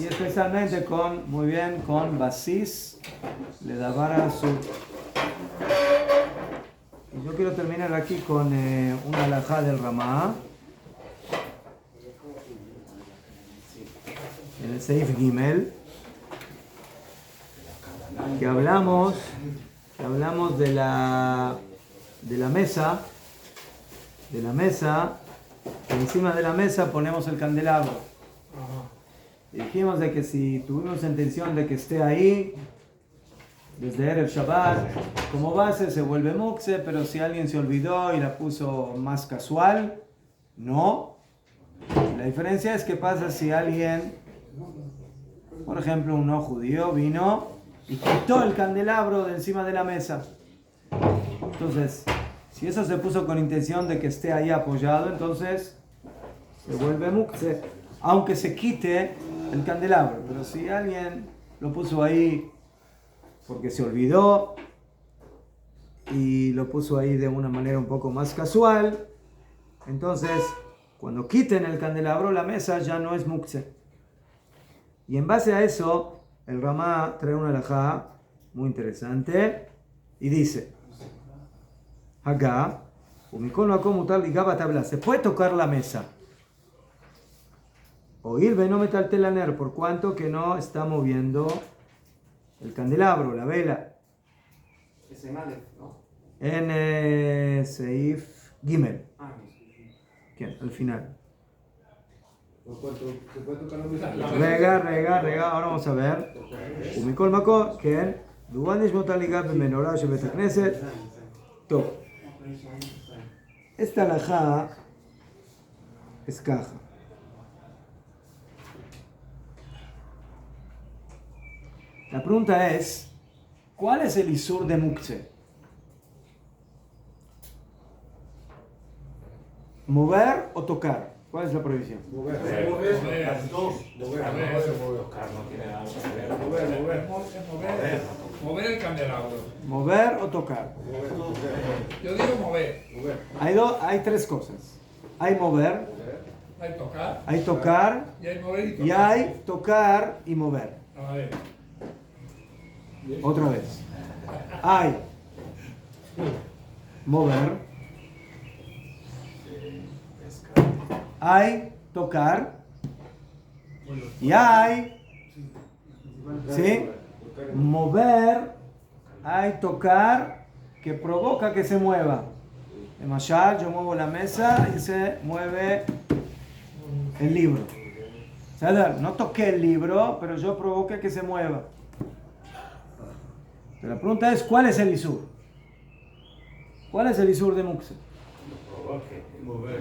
Y especialmente muy bien con Basis, le davara su. Y yo quiero terminar aquí con una halajá del Ramá. En el Seif Gimel, que hablamos de la mesa, encima de la mesa ponemos el candelabro. Y dijimos de que si tuvimos intención de que esté ahí, desde Erev Shabbat, como base se vuelve mukse, pero si alguien se olvidó y la puso más casual, no. La diferencia es que pasa si alguien, por ejemplo, un no judío vino y quitó el candelabro de encima de la mesa. Entonces, si eso se puso con intención de que esté ahí apoyado, entonces se vuelve mukse, aunque se quite el candelabro. Pero si alguien lo puso ahí porque se olvidó y lo puso ahí de una manera un poco más casual, entonces cuando quiten el candelabro la mesa ya no es mukse. Y en base a eso el Ramá trae una halajá muy interesante y dice: acá, se puede tocar la mesa, oír no metal telaner, por cuanto que no está moviendo el candelabro, la vela. Es en Aleph, ¿no? En Seif Gimel. ¿Quién? Al final. ¿Se puede tocar la mesa? Rega, ahora vamos a ver. Umikol Mako, ¿quién? Duanish Motaliga Menorah Shebet Knesset. Top. Esta halajá es caja. La pregunta es, ¿cuál es el isur de mukse? ¿Mover o tocar? ¿Cuál es la prohibición? Mover. Las dos. Mover. Tocar no tiene nada que ver. Mover el candelabro. ¿Mover o tocar? Yo digo mover. Hay tres cosas. Hay mover, Hay tocar. hay tocar Y hay mover y tocar. y hay tocar y mover. A ver. Otra vez. Hay mover, hay tocar y hay, ¿sí? Mover, hay tocar que provoca que se mueva. En Mashal, yo muevo la mesa y se mueve el libro. No toqué el libro, pero yo provoqué que se mueva. Pero la pregunta es, ¿cuál es el isur? ¿Cuál es el isur de mukse? Mover.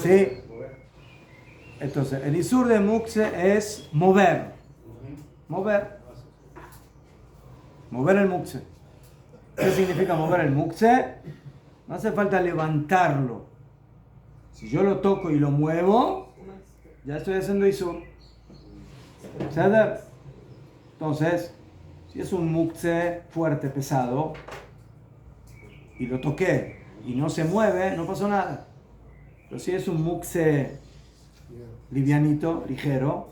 Sí. Entonces, el isur de mukse es mover. Mover el mukse. ¿Qué significa mover el mukse? No hace falta levantarlo. Si yo lo toco y lo muevo, ya estoy haciendo isur. ¿Sabes? Entonces, si es un mukse fuerte, pesado, y lo toqué y no se mueve, no pasó nada. Pero si es un mukse livianito, ligero,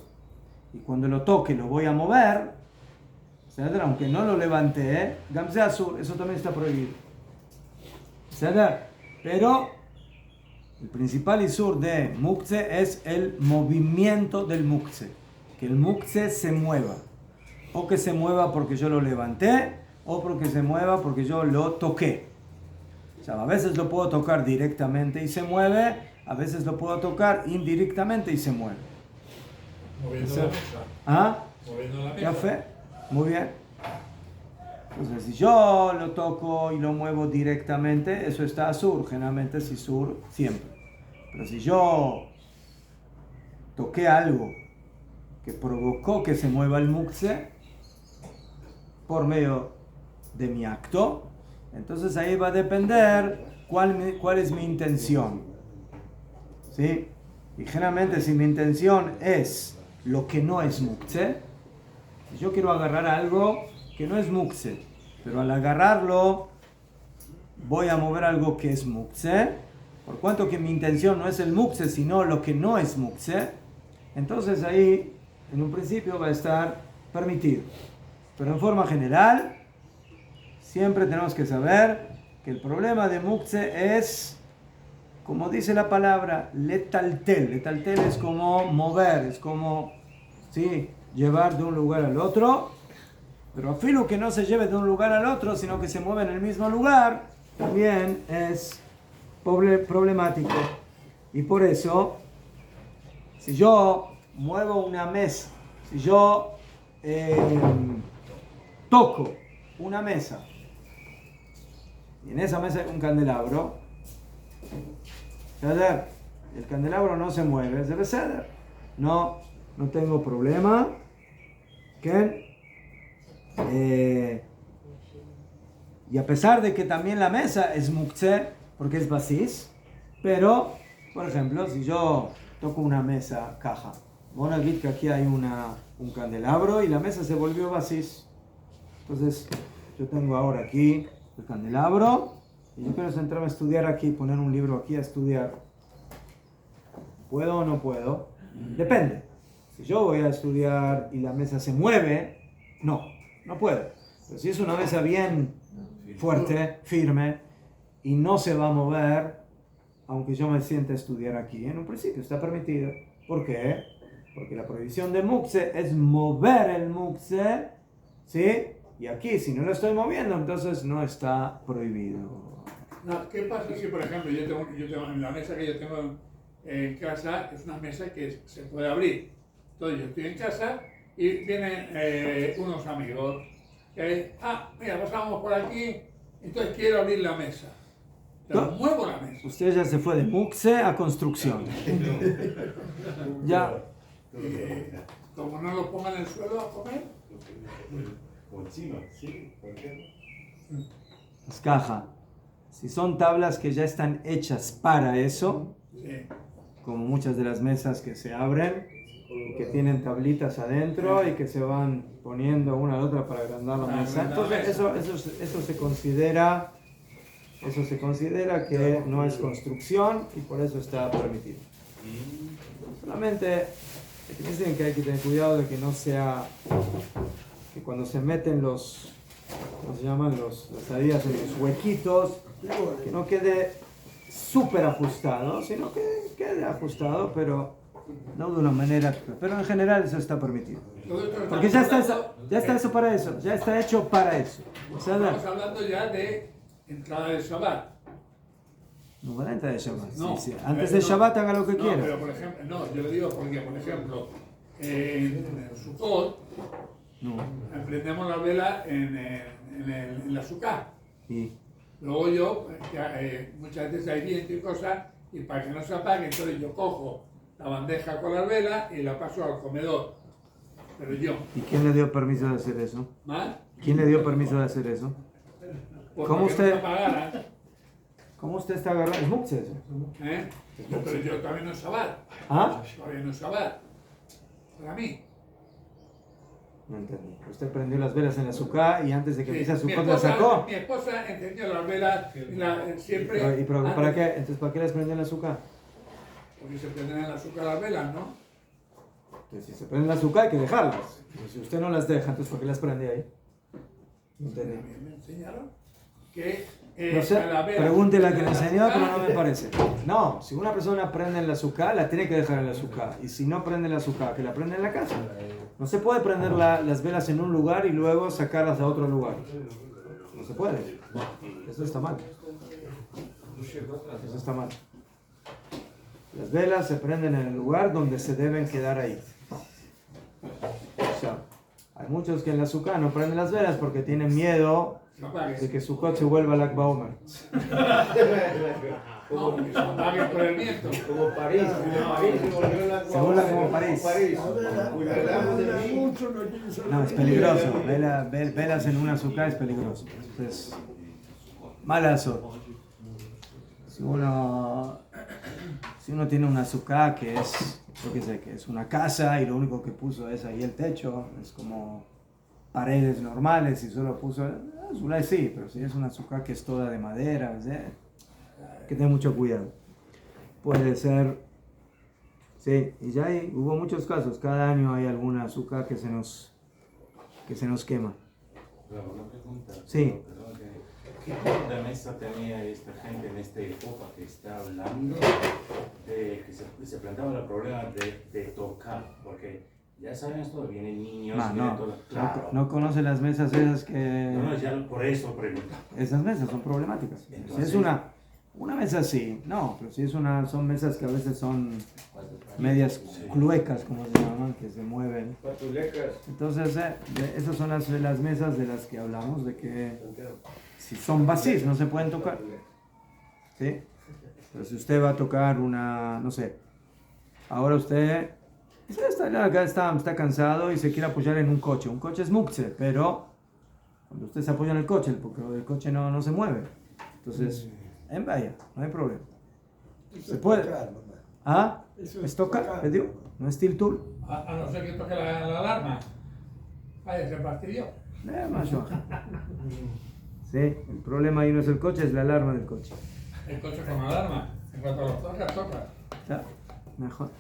y cuando lo toque lo voy a mover, ¿sabes? Aunque no lo levanté, gamze azul, eso también está prohibido. ¿Sabes? Pero el principal isur de mukse es el movimiento del mukse, que el mukse se mueva. O que se mueva porque yo lo levanté, o porque se mueva porque yo lo toqué. O sea, a veces lo puedo tocar directamente y se mueve, a veces lo puedo tocar indirectamente y se mueve. Moviendo la mesa. ¿Ah? Moviendo la mesa. ¿Ya fue? Muy bien. Entonces, si yo lo toco y lo muevo directamente, eso está sur. Generalmente es sur siempre. Pero si yo toqué algo que provocó que se mueva el mukse por medio de mi acto, entonces ahí va a depender cuál es mi intención. ¿Sí? Y generalmente si mi intención es lo que no es mukse, si yo quiero agarrar algo que no es mukse, pero al agarrarlo voy a mover algo que es mukse, por cuanto que mi intención no es el mukse, sino lo que no es mukse, entonces ahí en un principio va a estar permitido. Pero en forma general, siempre tenemos que saber que el problema de muktzeh es, como dice la palabra, letaltel. Letaltel es como mover, es como, ¿sí?, llevar de un lugar al otro. Pero afilo que no se lleve de un lugar al otro, sino que se mueve en el mismo lugar, también es problemático. Y por eso, si yo muevo una mesa, si yo toco una mesa, y en esa mesa hay un candelabro, el candelabro no se mueve, es de beseder. No tengo problema. ¿Qué? Y a pesar de que también la mesa es muktzeh, porque es basis, pero, por ejemplo, si yo toco una mesa caja, van a ver que aquí hay un candelabro y la mesa se volvió basis. Entonces, yo tengo ahora aquí el candelabro y yo quiero centrarme a estudiar aquí, poner un libro aquí a estudiar. ¿Puedo o no puedo? Depende. Si yo voy a estudiar y la mesa se mueve, no puedo. Pero si es una mesa bien fuerte, firme, y no se va a mover, aunque yo me sienta a estudiar aquí, en un principio está permitido. ¿Por qué? Porque la prohibición de muktzeh es mover el muktzeh, ¿sí? Y aquí, si no lo estoy moviendo, entonces no está prohibido. No, ¿qué pasa si, por ejemplo, yo tengo en la mesa que yo tengo en casa, es una mesa que se puede abrir? Entonces yo estoy en casa y vienen unos amigos que, mira, pasamos por aquí, entonces quiero abrir la mesa. Pero muevo la mesa. Usted ya se fue de muktzeh a construcción. Ya. Como no lo pongan en el suelo a comer. O encima, sí, por ejemplo. Es caja. Si son tablas que ya están hechas para eso, Sí. como muchas de las mesas que se abren, que tienen tablitas adentro y que se van poniendo una a la otra para agrandar la mesa. Entonces eso se considera que no es construcción y por eso está permitido. Solamente dicen que hay que tener cuidado de que no sea, que cuando se meten los, ¿cómo se llaman? Las salidas en los huequitos, que no quede súper ajustado, sino que quede ajustado, pero no de una manera, pero en general eso está permitido. Porque ya está eso para eso, ya está hecho para eso. Estamos hablando ya de entrada de Shabbat. No va a entrar de Shabbat. No, Sí. Antes de Shabbat haga lo que quiera. Pero por ejemplo, yo le digo porque, por ejemplo, en Sukkot prendemos la vela en la Sukkah. Y Luego yo, muchas veces hay viento y cosas, y para que no se apague, entonces yo cojo la bandeja con la vela y la paso al comedor. Pero yo. ¿Y quién le dio permiso de hacer eso? ¿Más? ¿Quién le dio permiso de hacer eso? ¿Cómo usted? No se apagara, ¿Cómo usted está agarrando? ¿Es muktzeh eso? Pero yo todavía no es Shabbat. ¿Ah? Todavía no es Shabbat. Para mí. No entendí. Usted prendió las velas en la azúcar y antes de que empiece a mi azúcar la sacó. Mi esposa encendió las velas siempre. Pero antes, ¿para qué? Entonces, ¿para qué las prendió en la azúcar? Porque se prenden en el azúcar las velas, ¿no? Entonces, si se prende en la azúcar hay que dejarlas. Pero si usted no las deja, entonces ¿para qué las prende ahí? No entendí. Me enseñaron que No sé, a la vela pregúntele a quien le enseñó, pero no me parece. No, si una persona prende en la azúcar, la tiene que dejar en la azúcar. Y si no prende en la azúcar, que la prende en la casa. No se puede prender las velas en un lugar y luego sacarlas a otro lugar. No se puede. Eso está mal. Eso está mal. Las velas se prenden en el lugar donde se deben quedar ahí. O sea, hay muchos que en la azúcar no prenden las velas porque tienen miedo de que su coche vuelva al Akba Omer. No, que se apague por el viento. Como París, Se vuelva como París. No, es peligroso. Velas en un azúcar es peligroso. Entonces, malazo. Si uno tiene un azúcar que es, yo qué sé, que es una casa y lo único que puso es ahí el techo, es como paredes normales y solo puso, azulay sí, pero si es un azúcar que es toda de madera, hay que tener mucho cuidado. Puede ser, Sí, y ya hubo muchos casos. Cada año hay alguna azúcar que se nos quema. Pero una pregunta. Sí. Perdón, ¿qué tipo de mesa tenía esta gente en esta época que está hablando de que se planteaba el problema de tocar? Porque ya sabemos todo, vienen niños, vienen todo. Claro. No conocen las mesas esas que... No, ya por eso pregunto. Esas mesas son problemáticas. Entonces, Si es una mesa sí, no, pero si es son mesas que a veces son medias cluecas, como se llaman, que se mueven. Entonces, esas son las mesas de las que hablamos, de que si son vacías no se pueden tocar. ¿Sí? Pero si usted va a tocar una, no sé, ahora usted está cansado y se quiere apoyar en un coche. Un coche es muktzeh, pero cuando usted se apoya en el coche, porque el coche no se mueve. Entonces, en vaya, no hay problema. Se puede. ¿Ah? ¿Es tocar? ¿Le digo? No es tiltul. A no ser que toque la alarma. Vaya, se fastidió. Más baja. Sí, el problema ahí no es el coche, es la alarma del coche. El coche con alarma. En cuanto lo toca. Ya, mejor.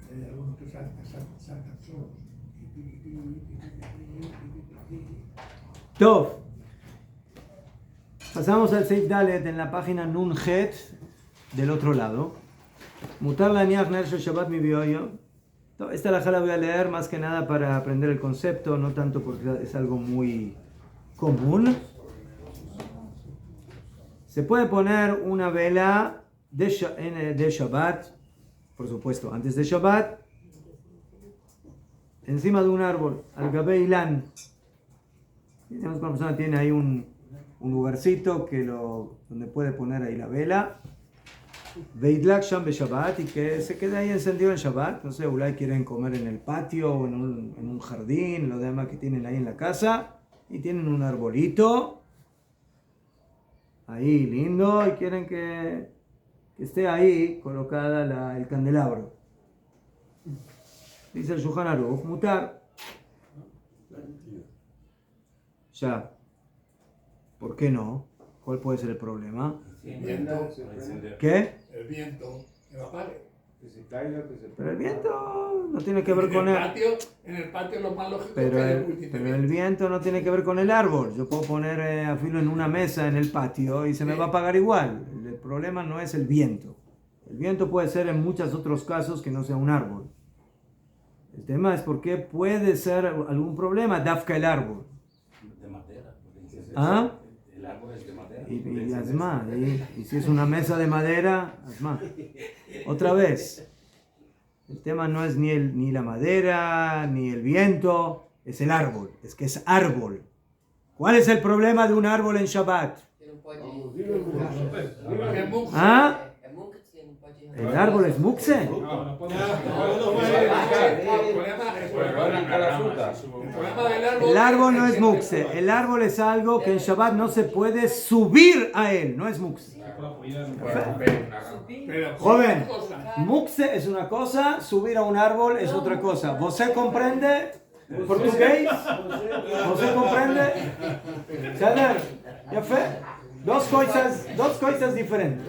Hay algunos que saltan solos. Tov. Pasamos al Seif Dalet en la página Nun Het del otro lado. Mutar la niach ner Shabbat mi bioyo. Esta la voy a leer más que nada para aprender el concepto, no tanto porque es algo muy común. Se puede poner una vela de Shabbat, por supuesto, antes de Shabbat, encima de un árbol, al Gabe Ilan. Digamos que una persona tiene ahí un lugarcito donde puede poner ahí la vela. Veidlak Sham be Shabbat, y que se quede ahí encendido en Shabbat. No sé, Ulay quieren comer en el patio o en un jardín, lo demás que tienen ahí en la casa, y tienen un arbolito ahí lindo y quieren que esté ahí colocada el candelabro. Dice el Shulchan Aruch, mutar. Ya, ¿por qué no? ¿Cuál puede ser el problema? El viento. ¿Qué? El viento que lo apague. Pero el viento no tiene que ver con él. En el patio lo más lógico Pero que el viento no tiene que ver con el árbol. Yo puedo poner a filo en una mesa en el patio y se me va a apagar igual. El problema no es el viento. El viento puede ser en muchos otros casos que no sea un árbol. El tema es por qué puede ser algún problema dafka el árbol. De madera. ¿Ah? El árbol es de madera. Y asma, y si es una mesa de madera, asma. Otra vez, el tema no es ni la madera, ni el viento, es el árbol, es que es árbol. ¿Cuál es el problema de un árbol en Shabbat? ¿Ah? ¿El árbol es muktzeh? El árbol no es muktzeh. El árbol es algo que en Shabbat no se puede subir a él, no es muktzeh. Joven, muktzeh es una cosa, subir a un árbol es otra cosa. ¿Você comprende portugués? ¿Você comprende? ¿Saber? ¿Ya fue? Dos coisas diferentes.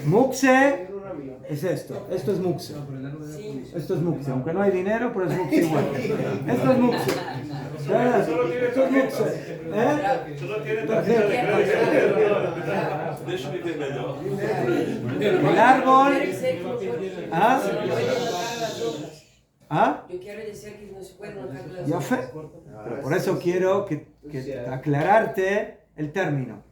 Muktzeh es esto. Esto es muktzeh. Esto es muktzeh. Aunque no hay dinero, pero es muktzeh igual. Esto es muktzeh. Esto es muktzeh. El árbol. ¿Ah? ¿Ah? Yo quiero decir que no se puede montar las Ya fue. Pero por eso quiero que aclararte el término.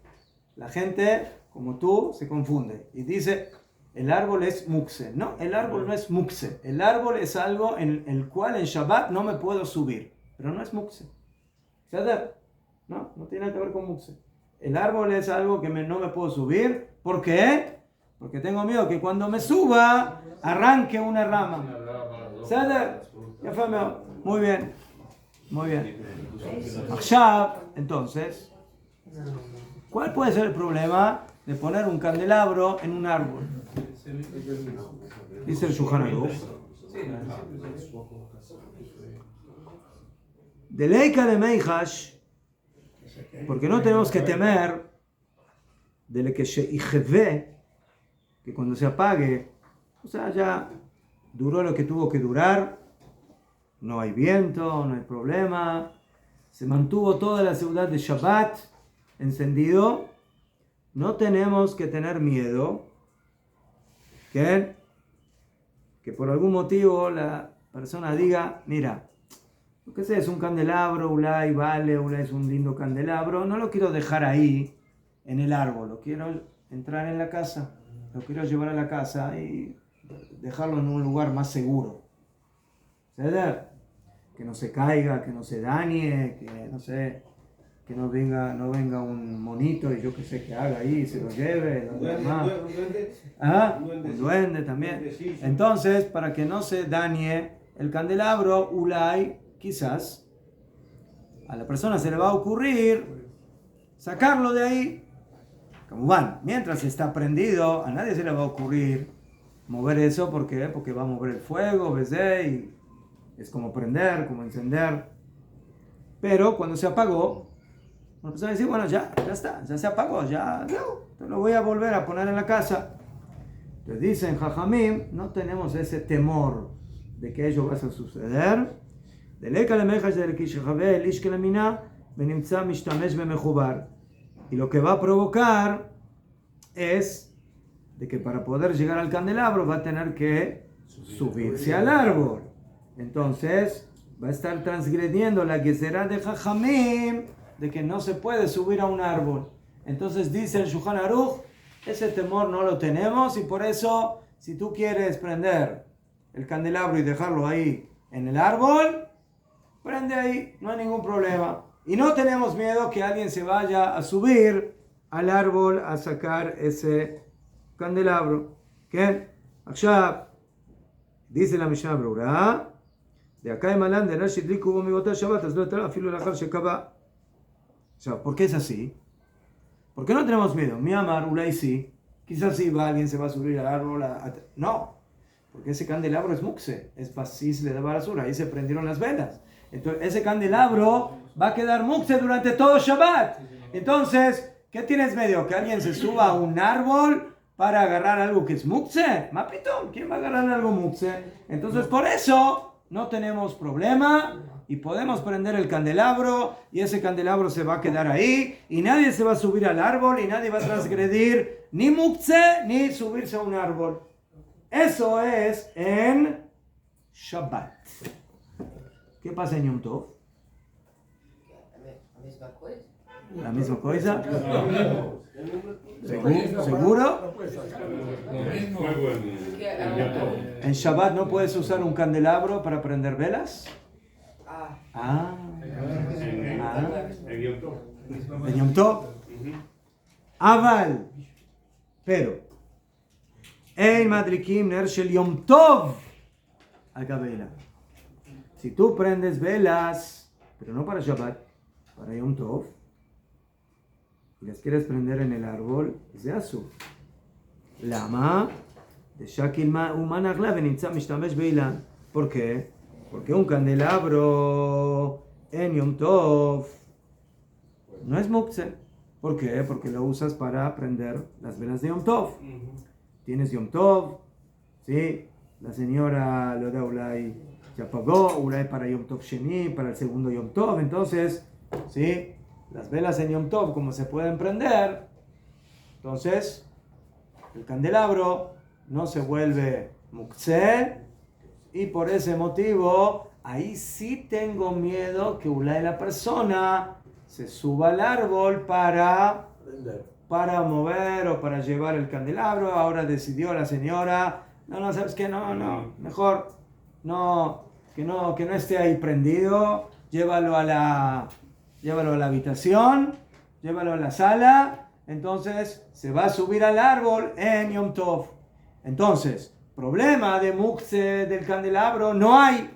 La gente, como tú, se confunde y dice, el árbol es muktzeh. No, el árbol no es muktzeh. El árbol es algo en el cual en Shabbat no me puedo subir. Pero no es muktzeh. No tiene que ver con muktzeh. El árbol es algo que no me puedo subir. ¿Por qué? Porque tengo miedo que cuando me suba, arranque una rama. Ya fue, muy bien. Muy bien. Entonces, ¿cuál puede ser el problema de poner un candelabro en un árbol? Dice el Shulchan Aruch. De Leika de Meijash, Porque no tenemos que temer de que se ve, que cuando se apague, o sea, ya duró lo que tuvo que durar, no hay viento, no hay problema, se mantuvo toda la ciudad de Shabbat encendido, no tenemos que tener miedo que por algún motivo la persona diga, mira, lo que sé, es un candelabro, Ulay vale, Ulay es un lindo candelabro, no lo quiero dejar ahí en el árbol, lo quiero entrar en la casa, lo quiero llevar a la casa y dejarlo en un lugar más seguro. ¿Verdad? Que no se caiga, que no se dañe, que no sé, que no venga un monito y yo que sé que haga ahí, se lo lleve, lo demás. Un duende también. Entonces, para que no se dañe el candelabro, Ulay, quizás a la persona se le va a ocurrir sacarlo de ahí. Como van, mientras está prendido, a nadie se le va a ocurrir mover eso, ¿por qué? Porque va a mover el fuego, ¿ves? Y es como prender, como encender. Pero cuando se apagó, la persona dice, bueno, ya está, ya se apagó, ya lo voy a volver a poner en la casa. Entonces dicen, Jajamim, no tenemos ese temor de que ello va a suceder. Y lo que va a provocar es de que para poder llegar al candelabro va a tener que subirse al árbol. Entonces va a estar transgrediendo la Gezerá de Jajamim de que no se puede subir a un árbol. Entonces dice el Shulchan Aruch, ese temor no lo tenemos y por eso si tú quieres prender el candelabro y dejarlo ahí en el árbol, prende ahí, no hay ningún problema. Y no tenemos miedo que alguien se vaya a subir al árbol a sacar ese candelabro. ¿Qué? Akshab, dice la Mishnah Brura, de acá en Malán de Rashid Liku mi botá Shabbat, as lo tra filo la se acaba. O sea, ¿por qué es así? ¿Por qué no tenemos miedo? Mi amar, Ulay sí. Quizás sí alguien se va a subir al árbol. No, porque ese candelabro es mukse, es pasis le da basura, ahí se prendieron las velas. Entonces, ese candelabro va a quedar mukse durante todo Shabbat. Entonces, ¿qué tienes medio? ¿Que alguien se suba a un árbol para agarrar algo que es mukse? Mapitón, ¿quién va a agarrar algo mukse? Entonces, por eso no tenemos problema y podemos prender el candelabro y ese candelabro se va a quedar ahí y nadie se va a subir al árbol y nadie va a transgredir ni mukse ni subirse a un árbol. Eso es en Shabbat. ¿Qué pasa en Yom Tov? La misma cosa. ¿Seguro? En Shabbat no puedes usar un candelabro para prender velas. En Yom Tov. Aval. Pero. Ein madrikim ner shel Yom Tov. Al-Gabela. Si tú prendes velas, pero no para Shabbat, para Yom Tov, y las quieres prender en el árbol, es de Asur. Lama de Shakil Umanagla Benitza Mishtamesh Beilan. ¿Por qué? Porque un candelabro en Yom Tov no es mukse. ¿Por qué? Porque lo usas para prender las velas de Yom Tov. Tienes Yom Tov, ¿sí? La señora lo da Ulay, se apagó, Ulay para Yom Tov Sheni, para el segundo Yom Tov. Entonces, ¿sí? Las velas en Yom Tov, como se pueden prender, entonces el candelabro no se vuelve mukse y por ese motivo ahí sí tengo miedo que Ulay la persona se suba al árbol para mover o para llevar el candelabro. Ahora decidió la señora, no, ¿sabes qué? No, mejor que no esté ahí prendido, llévalo a la habitación, llévalo a la sala. Entonces se va a subir al árbol en Yom Tov. Entonces, problema de mukse del candelabro no hay,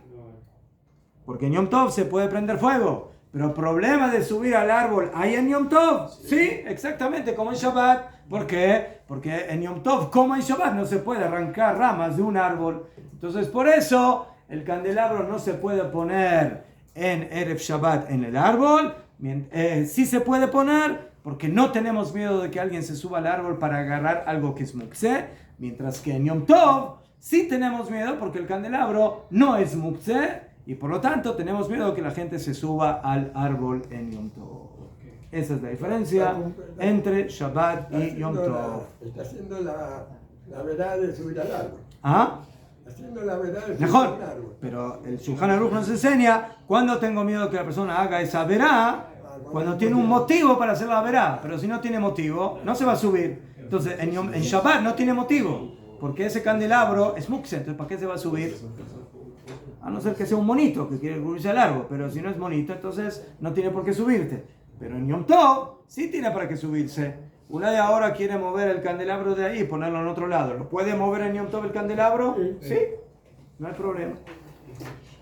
porque en Yom Tov se puede prender fuego. Pero problema de subir al árbol hay en Yom Tov. Sí, exactamente, como en Shabbat. ¿Por qué? Porque en Yom Tov, como en Shabbat, no se puede arrancar ramas de un árbol. Entonces, por eso, el candelabro no se puede poner en Erev Shabbat en el árbol, Sí se puede poner porque no tenemos miedo de que alguien se suba al árbol para agarrar algo que es mukse, mientras que en Yom Tov sí tenemos miedo porque el candelabro no es mukse y por lo tanto tenemos miedo de que la gente se suba al árbol en Yom Tov. Esa es la diferencia entre Shabbat y Yom Tov. Está haciendo la verdad de subir al árbol. ¿Ah? Haciendo la verdad de subir Mejor, al árbol. pero el Shulchan Aruch nos enseña cuando tengo miedo que la persona haga esa verá, cuando tiene un motivo para hacer la verá, pero si no tiene motivo, no se va a subir. Entonces, en Shabbat no tiene motivo, porque ese candelabro es mukse, entonces ¿para qué se va a subir? A no ser que sea un monito que quiere subirse al árbol, pero si no es monito, entonces no tiene por qué subirte. Pero en Yom Tov sí tiene para qué subirse. Ulay ahora quiere mover el candelabro de ahí y ponerlo en otro lado. ¿Lo puede mover en Yom Tov el candelabro? Sí, no hay problema.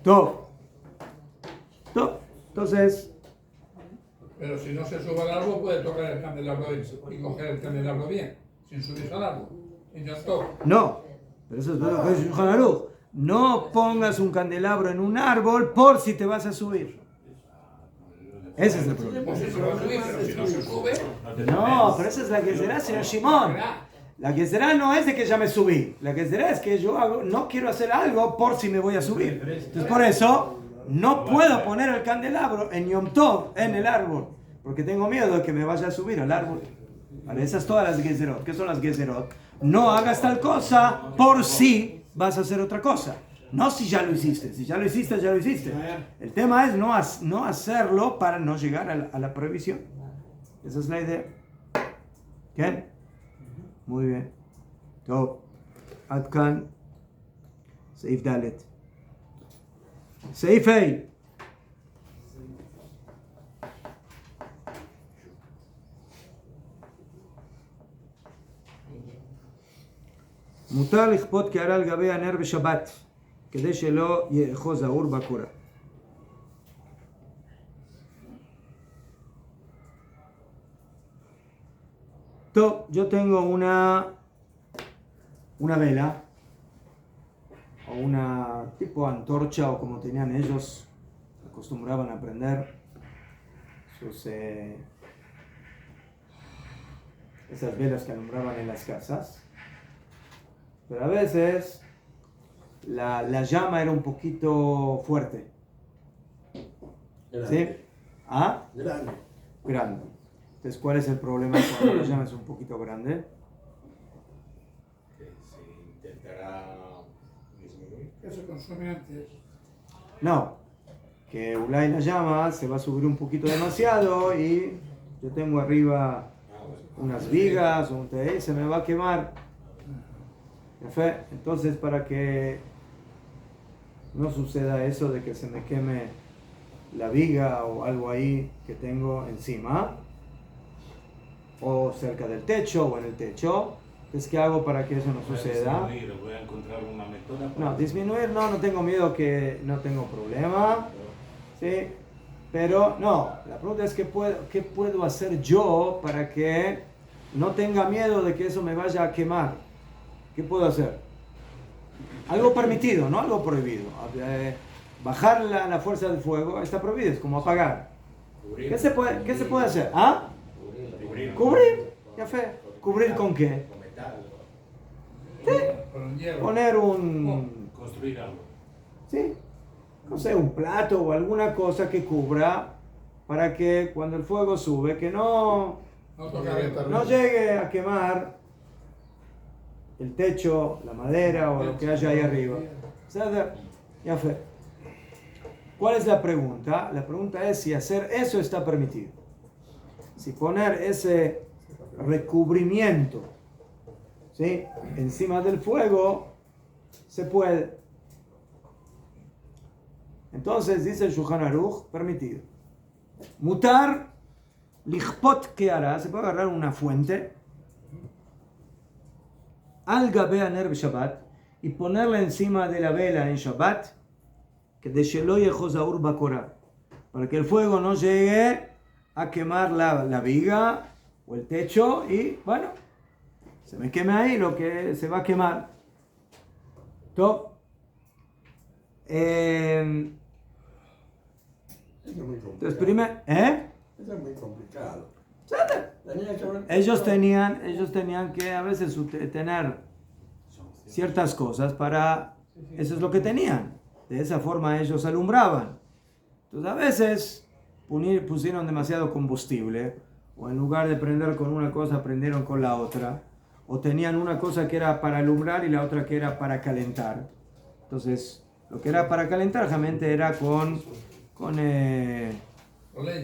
Tov. Entonces, Pero si no se sube al árbol, puede tocar el candelabro y coger el candelabro bien, sin subirse al árbol. Y ya está. no. Pero eso es lo que dice Shulchan Aruch. No pongas un candelabro en un árbol por si te vas a subir. Ese es el problema. Pues si se va a subir, pero si no se sube, No, pero esa es la que será, señor Shimon. La que será no es de que ya me subí. La que será es que yo no quiero hacer algo por si me voy a subir. Entonces por eso no puedo poner el candelabro en Yom Tov, en el árbol. Porque tengo miedo de que me vaya a subir al árbol. Vale, esas todas las gezerot. ¿Qué son las gezerot? No hagas tal cosa por si vas a hacer otra cosa. No si ya lo hiciste. Si ya lo hiciste, ya lo hiciste. El tema es no hacerlo para no llegar a la prohibición. Esa es la idea. ¿Qué? Muy bien. Top. Adkan. Seif Dalet. Seif Hey. מותר לכפות קערה על גבי הנר בשבת, כדי שלא יאחוז האור בקורה. טוב, yo tengo una vela, o una tipo antorcha, o como tenían ellos, acostumbraban a prender sus, esas velas que alumbraban en las casas. Pero a veces la llama era un poquito fuerte. ¿Sí? ¿Ah? Grande. Grande. Entonces, ¿cuál es el problema cuando la llama es un poquito grande? Que se intentará disminuir. que se consume antes. No. Que Ulay la llama se va a subir un poquito demasiado y yo tengo arriba unas vigas o un té y se me va a quemar. Entonces, para que no suceda eso de que se me queme la viga o algo ahí que tengo encima, o cerca del techo o en el techo, entonces, ¿qué hago para que eso no suceda? Voy a encontrar una método. No, disminuir no tengo miedo, que no tengo problema, ¿sí? Pero no, la pregunta es ¿qué puedo hacer yo para que no tenga miedo de que eso me vaya a quemar? ¿Qué puedo hacer? Algo permitido, no algo prohibido. Bajar la fuerza del fuego está prohibido, es como apagar. ¿Qué se puede hacer? ¿Ah? Cubrir. Ya fe. ¿Cubrir con qué? Con metal. Sí. Con un hierro. Poner un... Construir algo. Sí. No sé, un plato o alguna cosa que cubra para que cuando el fuego sube, que no llegue a quemar el techo, la madera o lo que haya ahí arriba. Ya fue. ¿Cuál es la pregunta? La pregunta es si hacer eso está permitido. Si poner ese recubrimiento, ¿sí?, encima del fuego, se puede. Entonces dice el Shulchan Aruch, permitido. Mutar, lichpot que hará, se puede agarrar una fuente, al gabe aner Shabbat, y ponerla encima de la vela en Shabbat, que de shelo yehoz haur bakora, para que el fuego no llegue a quemar la viga o el techo y, bueno, se me queme ahí lo que se va a quemar. Top. Entonces, primero, Eso es muy complicado. בסדר. Tenía que- Ellos tenían que a veces tener ciertas cosas para... Eso es lo que tenían. De esa forma ellos alumbraban. Entonces a veces pusieron demasiado combustible, o en lugar de prender con una cosa, prendieron con la otra, o tenían una cosa que era para alumbrar y la otra que era para calentar. Entonces, lo que era para calentar realmente era con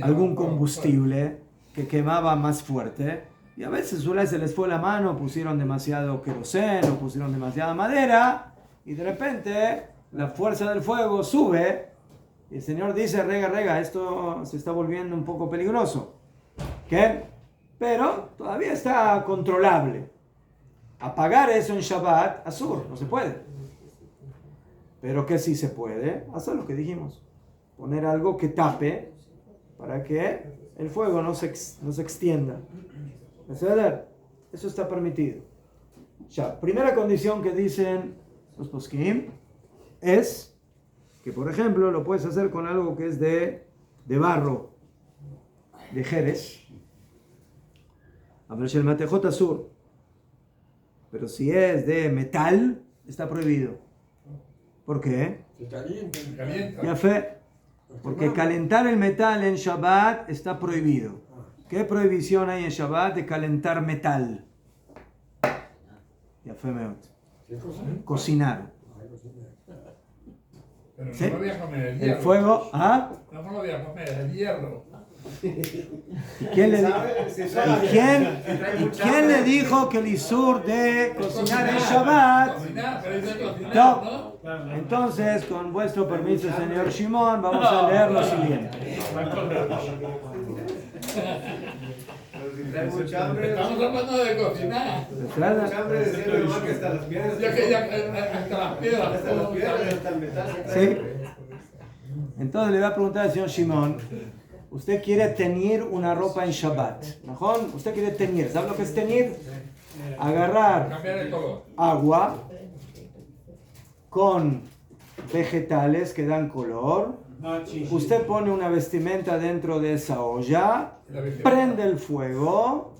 algún combustible que quemaba más fuerte, y a veces se les fue la mano, pusieron demasiado queroseno, pusieron demasiada madera, y de repente la fuerza del fuego sube, y el Señor dice, rega, esto se está volviendo un poco peligroso. ¿Qué? Pero todavía está controlable. Apagar eso en Shabbat, asur, no se puede. Pero que sí se puede, hacer lo que dijimos. Poner algo que tape para que el fuego no se extienda. Eso está permitido. Ya, primera condición que dicen los poskim es que, por ejemplo, lo puedes hacer con algo que es de barro, de jerez. El matejot asur. Pero si es de metal, está prohibido. ¿Por qué? Se calienta. Calienta. Ya fe. Porque calentar el metal en Shabbat está prohibido. ¿Qué prohibición hay en Shabbat de calentar metal? Ya fe meot. ¿Qué cosa? Cocinar. Pero ¿Sí? no lo voy a comer el El hierro. fuego, ¿ah? No me lo voy a comer, el hierro. ¿Y quién le dijo que el isur de cocinar en Shabbat? Cocinar, pero dice cocinar, No. ¿no? Entonces, con vuestro permiso, señor Shimon, vamos a leer lo siguiente. Estamos hablando de cocinar. ¿Verdad? Ya que hasta las piedras. ¿Sí? Entonces le voy a preguntar al señor Shimon, usted quiere teñir una ropa en Shabbat, ¿no? Usted quiere teñir, ¿sabe lo que es teñir? Agarrar Cambiar el color. agua con vegetales que dan color, usted pone una vestimenta dentro de esa olla, prende el fuego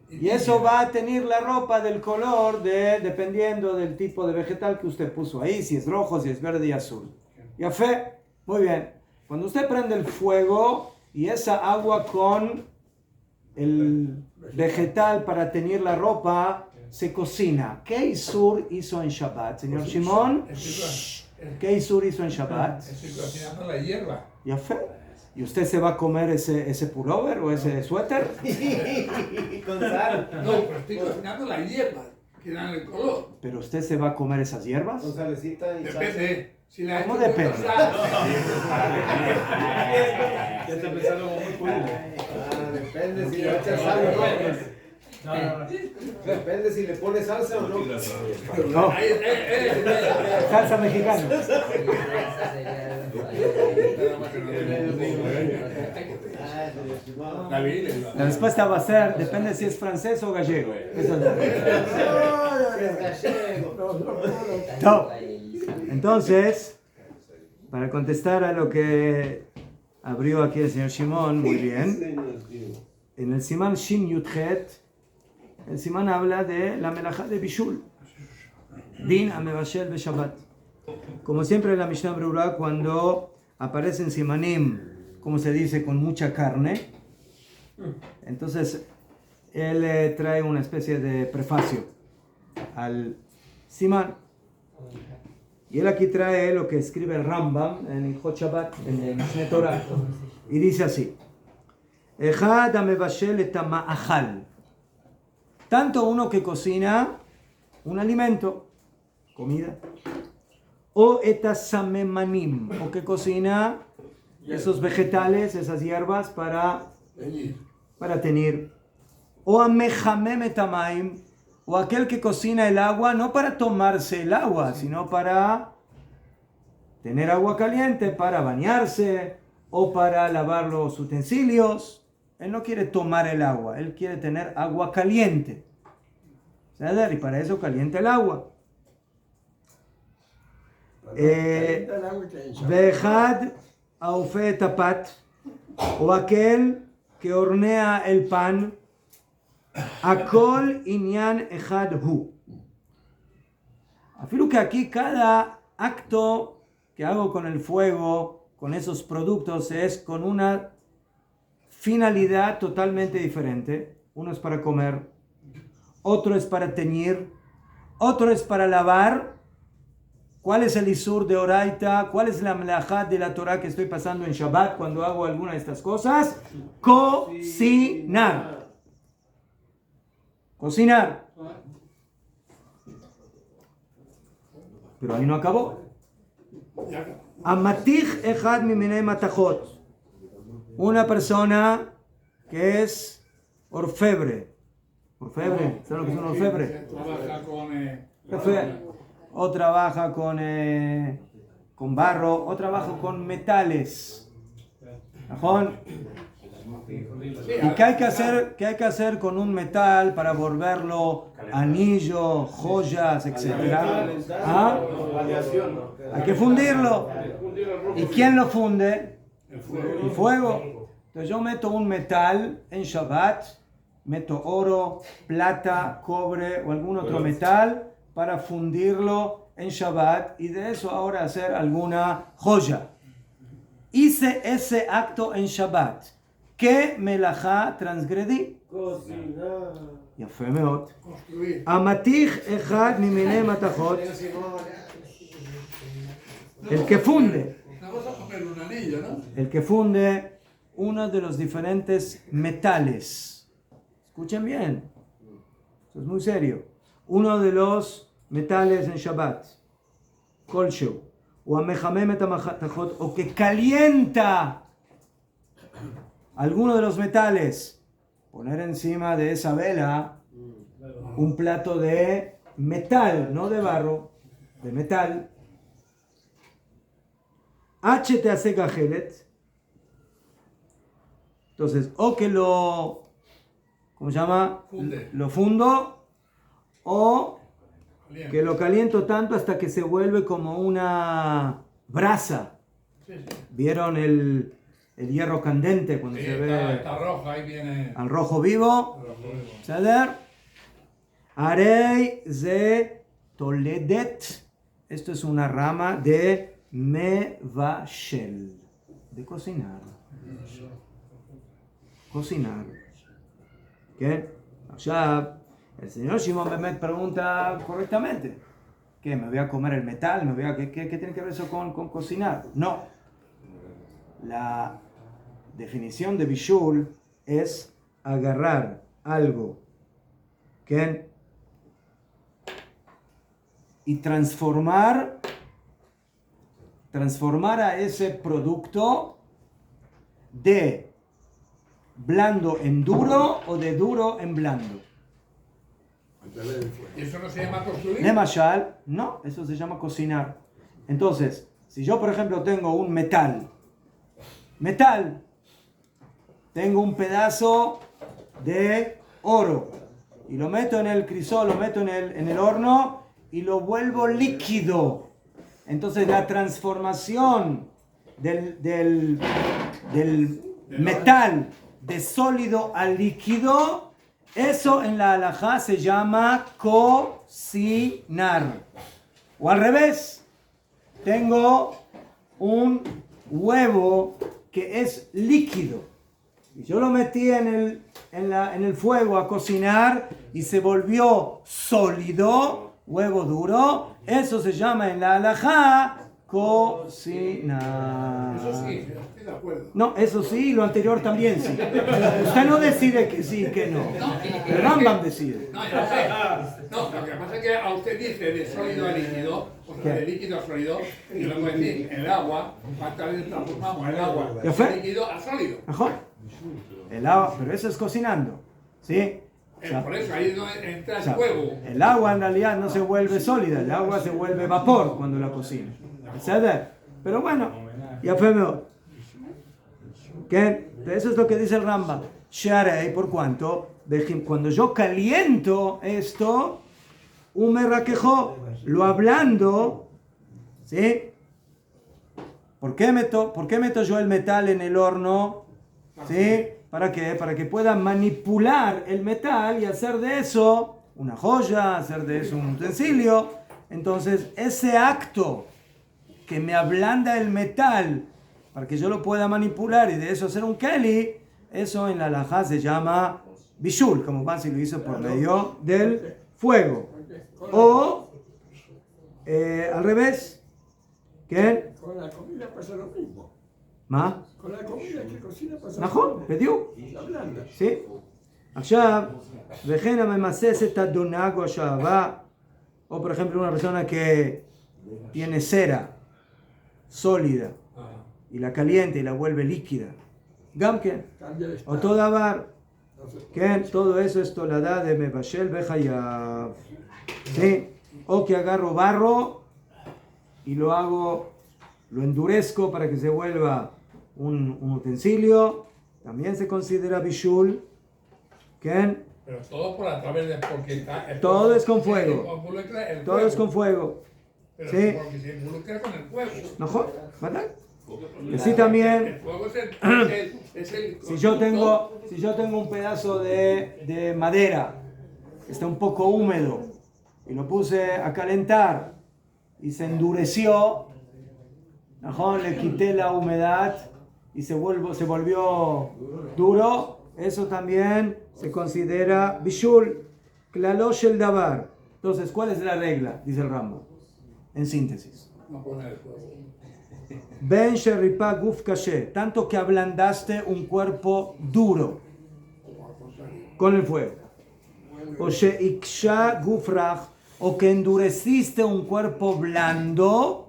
y eso va a teñir la ropa del color dependiendo del tipo de vegetal que usted puso ahí, si es rojo, si es verde y azul. ¿Ya fe? Muy bien. Cuando usted prende el fuego y esa agua con el vegetal para teñir la ropa se cocina, ¿qué isur hizo en Shabbat, señor Shimon? ¿Qué isur hizo en Shabbat? Estoy cocinando la hierba. ¿Ya fe? ¿Y usted se va a comer ese pullover o ese suéter? Con sal. No, pero estoy cocinando la hierba, que dan el color. ¿Pero usted se va a comer esas hierbas? Con salecita y salsa. Depende. Si la ¿Cómo he hecho con depende? sal. Ya está pensando como muy puro. Depende si le echas sal o no. Depende si le pones salsa o no. No, Ahí, salsa mexicana. La respuesta va a ser, depende si es francés o gallego. Eso es No. Entonces, para contestar a lo que abrió aquí el señor Shimon, muy bien, en el Siman Shin Yudchet, el Siman habla de la melajá de Bishul, Din Amevashel be Shabbat. Como siempre en la Mishnah Berurah, cuando aparecen Simanim, como se dice, con mucha carne, entonces él trae una especie de prefacio al Siman. Y él aquí trae lo que escribe el Rambam en Ilhot Shabbat, en el Mishneh Torah, y dice así: Echad amevashel et hama'achal. Tanto uno que cocina un alimento, comida, o etasamemanim, o que cocina esos vegetales, esas hierbas para teñir, o amejamem et hamaim, o aquel que cocina el agua no para tomarse el agua, sino para tener agua caliente, para bañarse o para lavar los utensilios. Él no quiere tomar el agua, él quiere tener agua caliente. ¿Sabes? Y para eso calienta el agua. Vejad aufe tapat, o aquel que hornea el pan, Akol inyan echad hu. Afirmo que aquí cada acto que hago con el fuego, con esos productos, es con una finalidad totalmente diferente. Uno es para comer, otro es para teñir, otro es para lavar. ¿Cuál es el isur de oraita? ¿Cuál es la melajá de la Torah que estoy pasando en Shabbat cuando hago alguna de estas cosas? Cocinar. Cocinar. Pero ahí no acabó. Amatich echad mimine matachot. Una persona que es orfebre. Orfebre, ¿sabes lo que es un orfebre? Trabaja con... O trabaja con barro, o trabaja con metales. ¿Ajón? ¿Y qué hay que hacer con un metal para volverlo anillo, joyas, etcétera? ¿Ah? Hay que fundirlo. ¿Y quién lo funde? El fuego. Entonces yo meto un metal en Shabbat, meto oro, plata, cobre o algún otro metal para fundirlo en Shabbat y de eso ahora hacer alguna joya. Hice ese acto en Shabbat. ¿Qué melajá transgredí? Cocinar. יפה מאוד. construir. המתיך אחד ממיני מתכות, el que funde, Vamos a comer un anillo, ¿no? el que funde uno de los diferentes metales. Escuchen bien, esto es muy serio. Uno de los metales en Shabbat, kolshu, o amejamem et hamatachot, o que calienta alguno de los metales, poner encima de esa vela un plato de metal, no de barro, de metal. H te hace gajelet. Entonces, o que lo, ¿cómo se llama? Funde. Lo fundo, o Caliente. que lo caliento tanto hasta que se vuelve como una brasa. Sí, sí. ¿Vieron el hierro candente cuando Sí, se está, ve está roja, ahí viene... al rojo vivo? ¿Saber? Arei ze toledet. Esto es una rama de mevashel, de cocinar. Cocinar. ¿Qué? Ya el señor Shimon Bemet pregunta correctamente. ¿Qué? ¿Me voy a comer el metal? ¿Qué tiene que ver eso con cocinar? No. La definición de bishul es agarrar algo que y transformar a ese producto de blando en duro o de duro en blando. ¿Y eso no se llama construir? Nemashal, no, eso se llama cocinar. Entonces, si yo por ejemplo tengo un metal, tengo un pedazo de oro y lo meto en el crisol, lo meto en el horno y lo vuelvo líquido. Entonces la transformación del metal de sólido a líquido, eso en la halajá se llama cocinar. O al revés, tengo un huevo que es líquido y yo lo metí en el fuego a cocinar y se volvió sólido, huevo duro. Eso se llama en la halajá cocinar. Eso sí, estoy de acuerdo. No, eso sí, lo anterior también sí. Usted no decide que sí y que no. El Rambam decide. No, yo sé. No, lo que pasa es que a usted dice de sólido a líquido, o sea, ¿Qué? de líquido a sólido, y yo le puedo decir, el agua, ¿cuántas veces transformamos el agua ¿Ya fue? de líquido a sólido? Mejor. El agua, pero eso es cocinando. ¿Sí? O sea, Por eso ahí es donde entra o el sea, huevo. el agua en realidad no se vuelve sólida, el agua se vuelve vapor cuando la cocina. ¿Sabes? Pero bueno, ya fue mejor. ¿Qué? Eso es lo que dice el Rambam. Sharei, por cuanto, cuando yo caliento esto, un merraquejó, lo ablando, ¿sí? ¿Por qué meto yo el metal en el horno? ¿Sí? ¿Para qué? Para que pueda manipular el metal y hacer de eso una joya, hacer de eso un utensilio. Entonces, ese acto que me ablanda el metal para que yo lo pueda manipular y de eso hacer un keli, eso en la halajá se llama bishul, como Basi lo hizo por medio del fuego. O al revés, ¿qué? Con la comida pasa lo mismo. ¿Más? Con la comida que cocina pasa lo ¿Najón? mismo. ¿Pedió? La blanda. ¿Sí? עכשיו, וכן הממסס את הדונג או השעבה, o por ejemplo una persona que tiene cera sólida y la caliente y la vuelve líquida. גם כן, Cambia de estado. אותו דבר, No se puede. כן, todo eso es תולדה de מבשל וחייב. ¿Sí? O que agarro barro y lo endurezco para que se vuelva un utensilio, también se considera bishul. ¿Qué? Pero todo por a través de porque está. Todo es con fuego. Involucra el Todo es con fuego. Pero Sí. porque se involucra con el fuego. ¿No? ¿Verdad? Que sí también. El fuego es el Si yo tengo un pedazo de madera que está un poco húmedo y lo puse a calentar y se endureció, ¿no? Le quité la humedad y se volvió duro, eso también se considera bishul, klalosh el davar. Entonces, ¿cuál es la regla? Dice el Rambo, en síntesis. No poner el fuego. Ben sheripa guf kashe, tanto que ablandaste un cuerpo duro con el fuego. O sheiksha guf rach, o que endureciste un cuerpo blando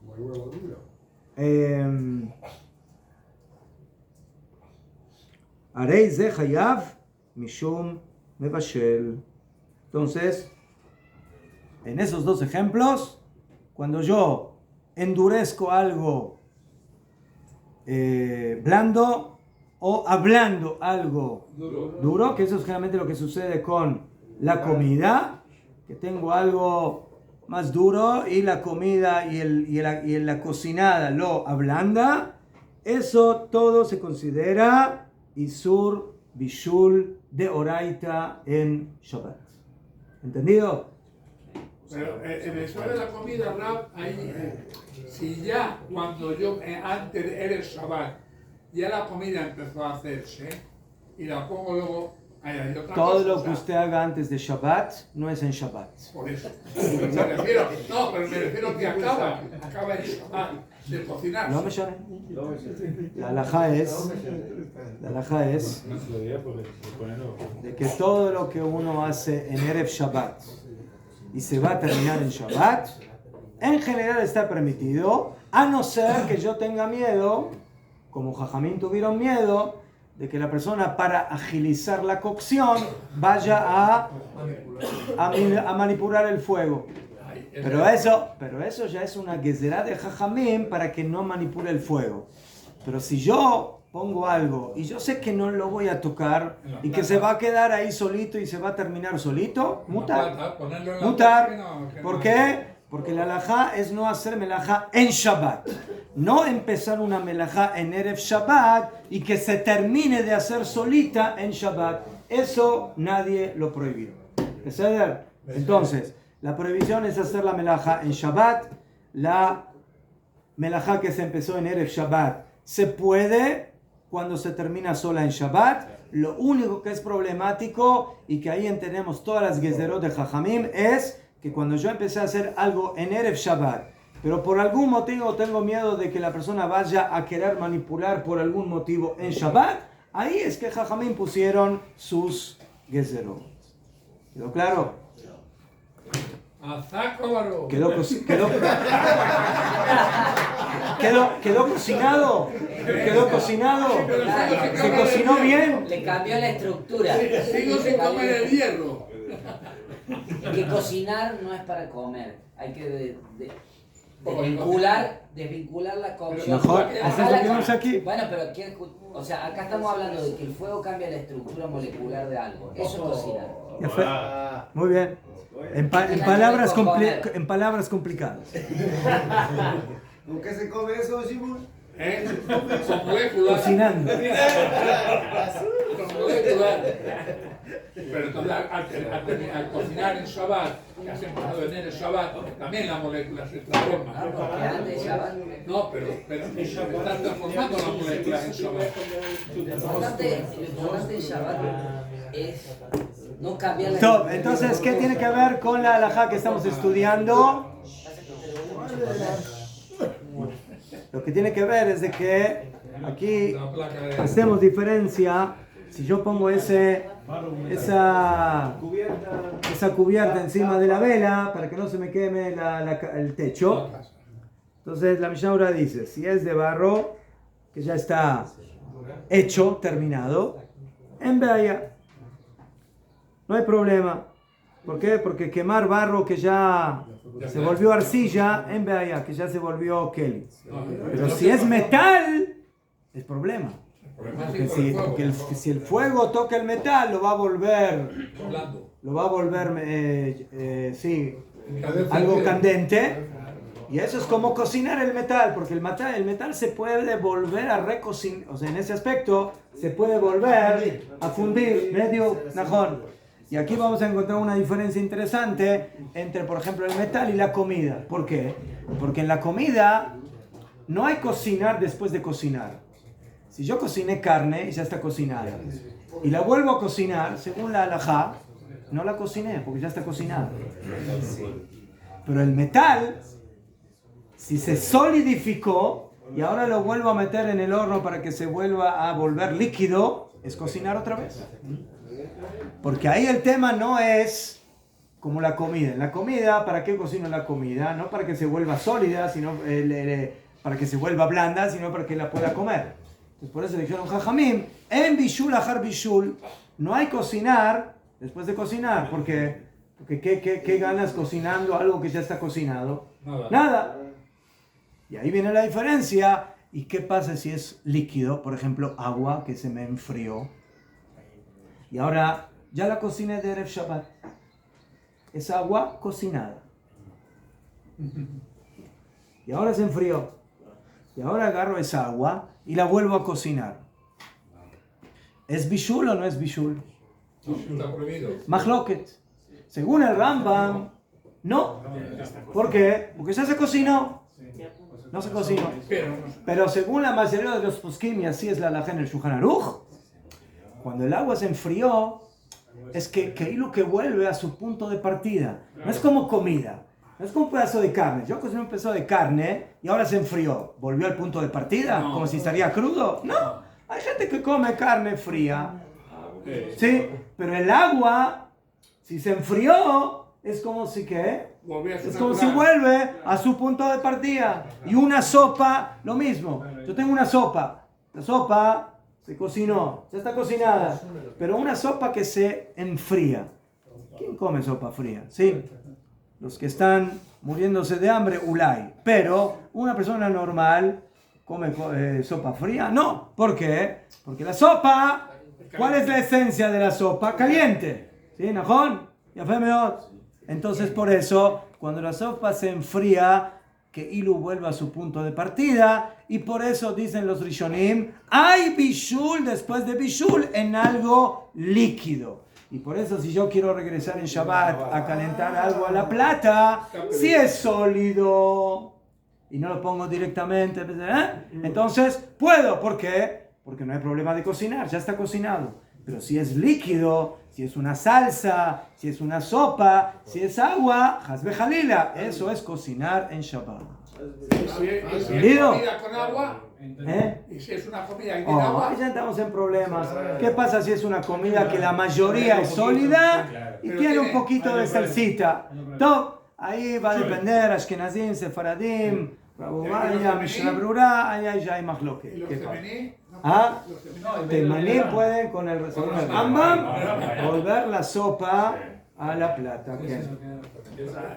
Como el huevo duro. Arei ze hayav mishum mevashel. Entonces, en esos dos ejemplos, cuando yo endurezco algo blando o ablando algo duro, que eso es generalmente lo que sucede con la comida, que tengo algo más duro y la comida y la cocinada lo ablanda, eso todo se considera isur bishul de oraita en Shabbat. ¿Entendido? Pero en el suelo de la comida, Rab, si ya cuando yo, antes era el Shabbat, ya la comida empezó a hacerse y la pongo luego, hay otra Todo cosa, lo que usted haga antes de Shabbat no es en Shabbat. Por eso. Me refiero que acaba el Shabbat de cocinar. No me llame. La halajá es de que todo lo que uno hace en Erev Shabbat y se va a terminar en Shabbat, en general está permitido, a no ser que yo tenga miedo, como Jajamín tuvieron miedo, de que la persona para agilizar la cocción vaya a manipular el fuego. Pero eso ya es una gezerá de Jajamín para que no manipule el fuego. Pero si yo pongo algo y yo sé que no lo voy a tocar y que se va a quedar ahí solito y se va a terminar solito, mutar. ¿Por qué? Porque la halajá es no hacer melajá en Shabbat. No empezar una melajá en Erev Shabbat y que se termine de hacer solita en Shabbat. Eso nadie lo prohibió. ¿Entender? Entonces, la prohibición es hacer la melajá en Shabbat. La melajá que se empezó en Erev Shabbat se puede cuando se termina sola en Shabbat. Lo único que es problemático y que ahí entendemos todas las gezerot de Jajamim es que cuando yo empecé a hacer algo en Erev Shabbat, pero por algún motivo tengo miedo de que la persona vaya a querer manipular por algún motivo en Shabbat, ahí es que Jajamim pusieron sus gezerot. ¿Quedó claro? ¿Quedó cocinado? ¿Quedó cocinado? ¿Se cocinó bien? Le cambió la estructura. Sigo sin comer el hierro. Y que cocinar no es para comer. Hay que desvincular la cocción. Mejor, Acá hacer lo que vemos aquí. Bueno, pero acá estamos hablando de que el fuego cambia la estructura molecular de algo. Eso es cocinar. Ya fue. Muy bien. En palabras complicadas. ¿Con qué se come eso, Shimon? Son moléculas. Cocinando. Son moléculas. Pero entonces al cocinar en Shabbat, que has empezado en el Shabbat, también la molécula se transforma. Porque antes de Shabbat. No, pero estás transformando la molécula en Shabbat. Lo importante en Shabbat es no cambiar la. Top, entonces, ¿qué tiene que ver con la halajá que estamos estudiando? Lo que tiene que ver es de que aquí La placa de... hacemos diferencia. Si yo pongo esa cubierta encima de la vela para que no se me queme el techo, entonces la Mishnah ahora dice, si es de barro que ya está hecho, terminado, en Beaya no hay problema. ¿Por qué? Porque quemar barro que ya se volvió arcilla, en Beaya, que ya se volvió Kelly. Pero si es metal, es problema. Porque si el fuego toca el metal, lo va a volver algo candente. Y eso es como cocinar el metal, porque el metal se puede volver a recocinar, o sea, en ese aspecto se puede volver a fundir, medio najón. Y aquí vamos a encontrar una diferencia interesante entre, por ejemplo, el metal y la comida. ¿Por qué? Porque en la comida no hay cocinar después de cocinar. Si yo cociné carne y ya está cocinada, y la vuelvo a cocinar, según la halajá, no la cociné porque ya está cocinada. Pero el metal, si se solidificó y ahora lo vuelvo a meter en el horno para que se vuelva a volver líquido, es cocinar otra vez. Porque ahí el tema no es como la comida. En la comida, ¿para qué cocino la comida? No para que se vuelva sólida, sino para que se vuelva blanda, sino para que la pueda comer. Entonces por eso le dijeron Jajamim, en bishul ajar bishul, no hay cocinar después de cocinar. ¿Por qué? Porque ¿qué ganas cocinando algo que ya está cocinado? Nada. Y ahí viene la diferencia. ¿Y qué pasa si es líquido? Por ejemplo, agua que se me enfrió. Y ahora ya la cociné de Erev Shabbat. Es agua cocinada. Y ahora se enfrió. Y ahora agarro esa agua y la vuelvo a cocinar. ¿Es bishul o no es bishul? Está prohibido. Mahloket. Según el Rambam, no. ¿Por qué? Porque ya se cocinó. No se cocinó. Pero según la mayoría de los poskim, y así es la halajá en el Shulchan Aruch, cuando el agua se enfrió, es que lo que vuelve a su punto de partida. No es como comida. No es como un pedazo de carne. Yo cociné un pedazo de carne y ahora se enfrió. ¿Volvió al punto de partida? No. ¿Como si estaría crudo? No. Hay gente que come carne fría. Sí. Pero el agua, si se enfrió, es como si ¿qué? Es como si vuelve a su punto de partida. Y una sopa, lo mismo. Yo tengo una sopa. La sopa se cocinó. Ya está cocinada. Pero una sopa que se enfría. ¿Quién come sopa fría? Sí. Los que están muriéndose de hambre, ulay. Pero una persona normal come sopa fría. No. ¿Por qué? Porque la sopa, ¿cuál es la esencia de la sopa? Caliente. ¿Sí, Najón? Ya fue mejor. Entonces por eso, cuando la sopa se enfría, que Ilu vuelva a su punto de partida. Y por eso dicen los Rishonim, hay bishul después de bishul en algo líquido. Y por eso si yo quiero regresar en Shabbat a calentar algo a la plata, si es sólido y no lo pongo directamente, entonces puedo. ¿Por qué? Porque no hay problema de cocinar, ya está cocinado. Pero si es líquido, si es una salsa, si es una sopa, si es agua, hasbe jalila, eso es cocinar en Shabbat. Si es comida con agua, y si es una comida que tiene agua, ya estamos en problemas. ¿Qué pasa si es una comida que la mayoría es sólida y tiene un poquito de salsita? Todo, ahí va a depender, Ashkenazim, Sefaradim, Rabubaya, Mishnah Brura, ahí ya hay más lo que. Temaní pueden con el Rambam volver la sopa a la plata.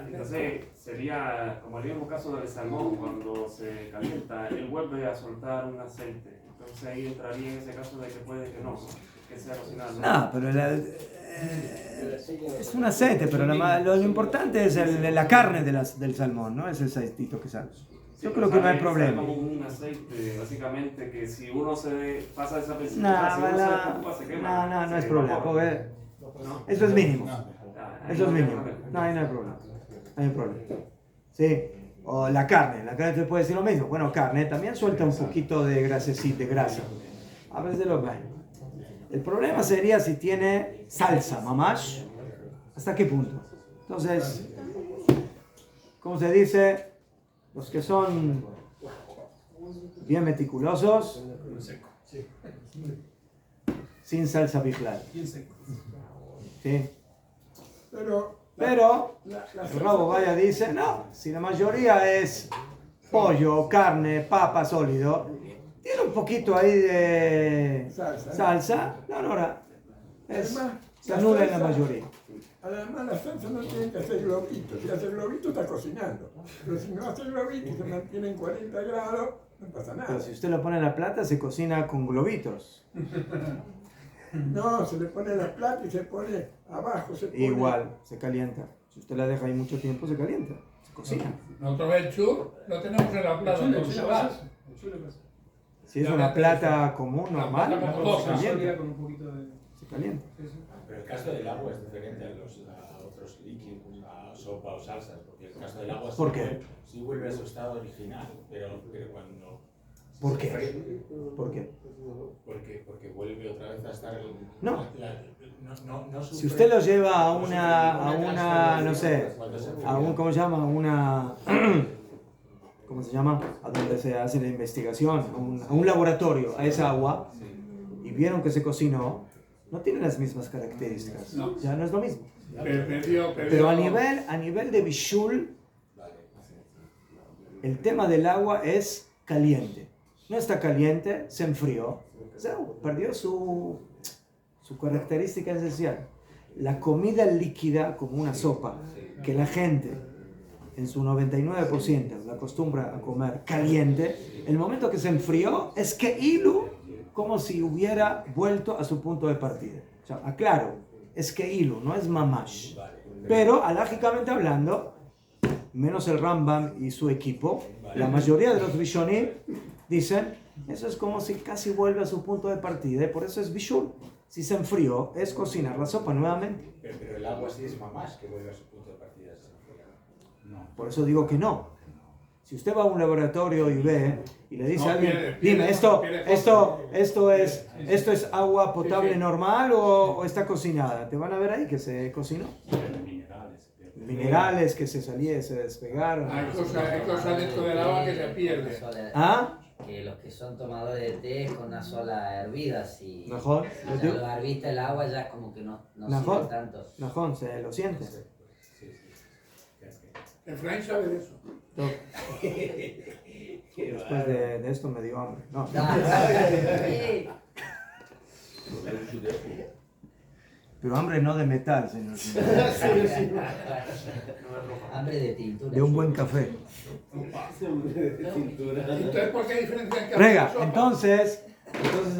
Entonces sería como el mismo caso del salmón, cuando se calienta, él vuelve a soltar un aceite. Entonces ahí entraría en ese caso de que puede que no, que sea cocinado. No, pero es un aceite, pero lo importante es la carne del salmón, ¿no? Es el aceitito que sale. Yo creo que no hay sale problema. como un aceite, básicamente, que si uno se pasa desapercibido, No, si uno se preocupa, se quema. no es Se problema, evapora. porque ¿No? eso es mínimo. Ah, Eso es ahí mínimo. No, ahí no hay problema. No hay problema. ¿Sí? O la carne te puede decir lo mismo. Bueno, carne también suelta un poquito de grasecita, de grasa. A veces lo ven. El problema sería si tiene salsa, mamash. ¿Hasta qué punto? Entonces, como se dice, los que son bien meticulosos, sin salsa biflal. ¿Sí? Pero Pero la el Rabo Vaya dice, no, si la mayoría es pollo, carne, papa sólido, tiene un poquito ahí de salsa, no, se anula en la mayoría. Además, la salsa no tiene que hacer globitos. Si hace globitos, está cocinando. Pero si no hace globitos y se mantiene en 40 grados, no pasa nada. Pero si usted lo pone en la plata, se cocina con globitos. No, se le pone la plata y se pone abajo. Se pone... Igual, se calienta. Si usted la deja ahí mucho tiempo, se calienta, se cocina. Nosotros el chur lo tenemos en la plata de Shabbat. Si es una plata común, normal, plata como se cosa, calienta. con un poquito de... Se calienta. Pero el caso del agua es diferente a otros líquidos, a sopa o salsas, porque el caso del agua ¿Por qué? sí vuelve a su estado original, pero cuando... ¿Por se qué? fríe, ¿Por qué? porque vuelve otra vez a estar... No. No Si sufre- usted lo lleva a no sufre una, no sé, transformación cuando se a un, enfría. ¿cómo se llama? Una, ¿cómo se llama? A donde se hace la investigación, a un laboratorio, a esa agua, y vieron que se cocinó, no tiene las mismas características. No. Ya no es lo mismo. Pero a nivel de bishul, el tema del agua es caliente. No está caliente, se enfrió, o sea, perdió su característica esencial. La comida líquida, como una sopa, que la gente en su 99% la acostumbra a comer caliente, el momento que se enfrió es que hilo, como si hubiera vuelto a su punto de partida. O sea, aclaro, es que hilo, no es mamash. Pero, alágicamente hablando, menos el Rambam y su equipo, la mayoría de los Rishonim dicen, eso es como si casi vuelve a su punto de partida, y por eso es bishul. Si se enfrió, es cocinar la sopa nuevamente. Pero el agua sí es mamás que vuelve a su punto de partida. No. Por eso digo que no. Si usted va a un laboratorio y ve y le dice No, a alguien, pierde dime, esto es agua potable Sí, sí. normal o está cocinada, te van a ver ahí que se cocinó. Minerales que se despegaron. hay cosas dentro del agua que se pierden. ¿Ah? Que los que son tomadores de té es con una sola hervida, si Mejor. ya lo herviste el agua ya es como que no Mejor. sirve tanto. Najón, se lo siente. Efraín sabe de eso. Después de esto me dio hambre. No. Pero hambre no de metal, señor. Hambre de tintura. De un buen café. Entonces, ¿por qué diferencian café Rega, de sopa? entonces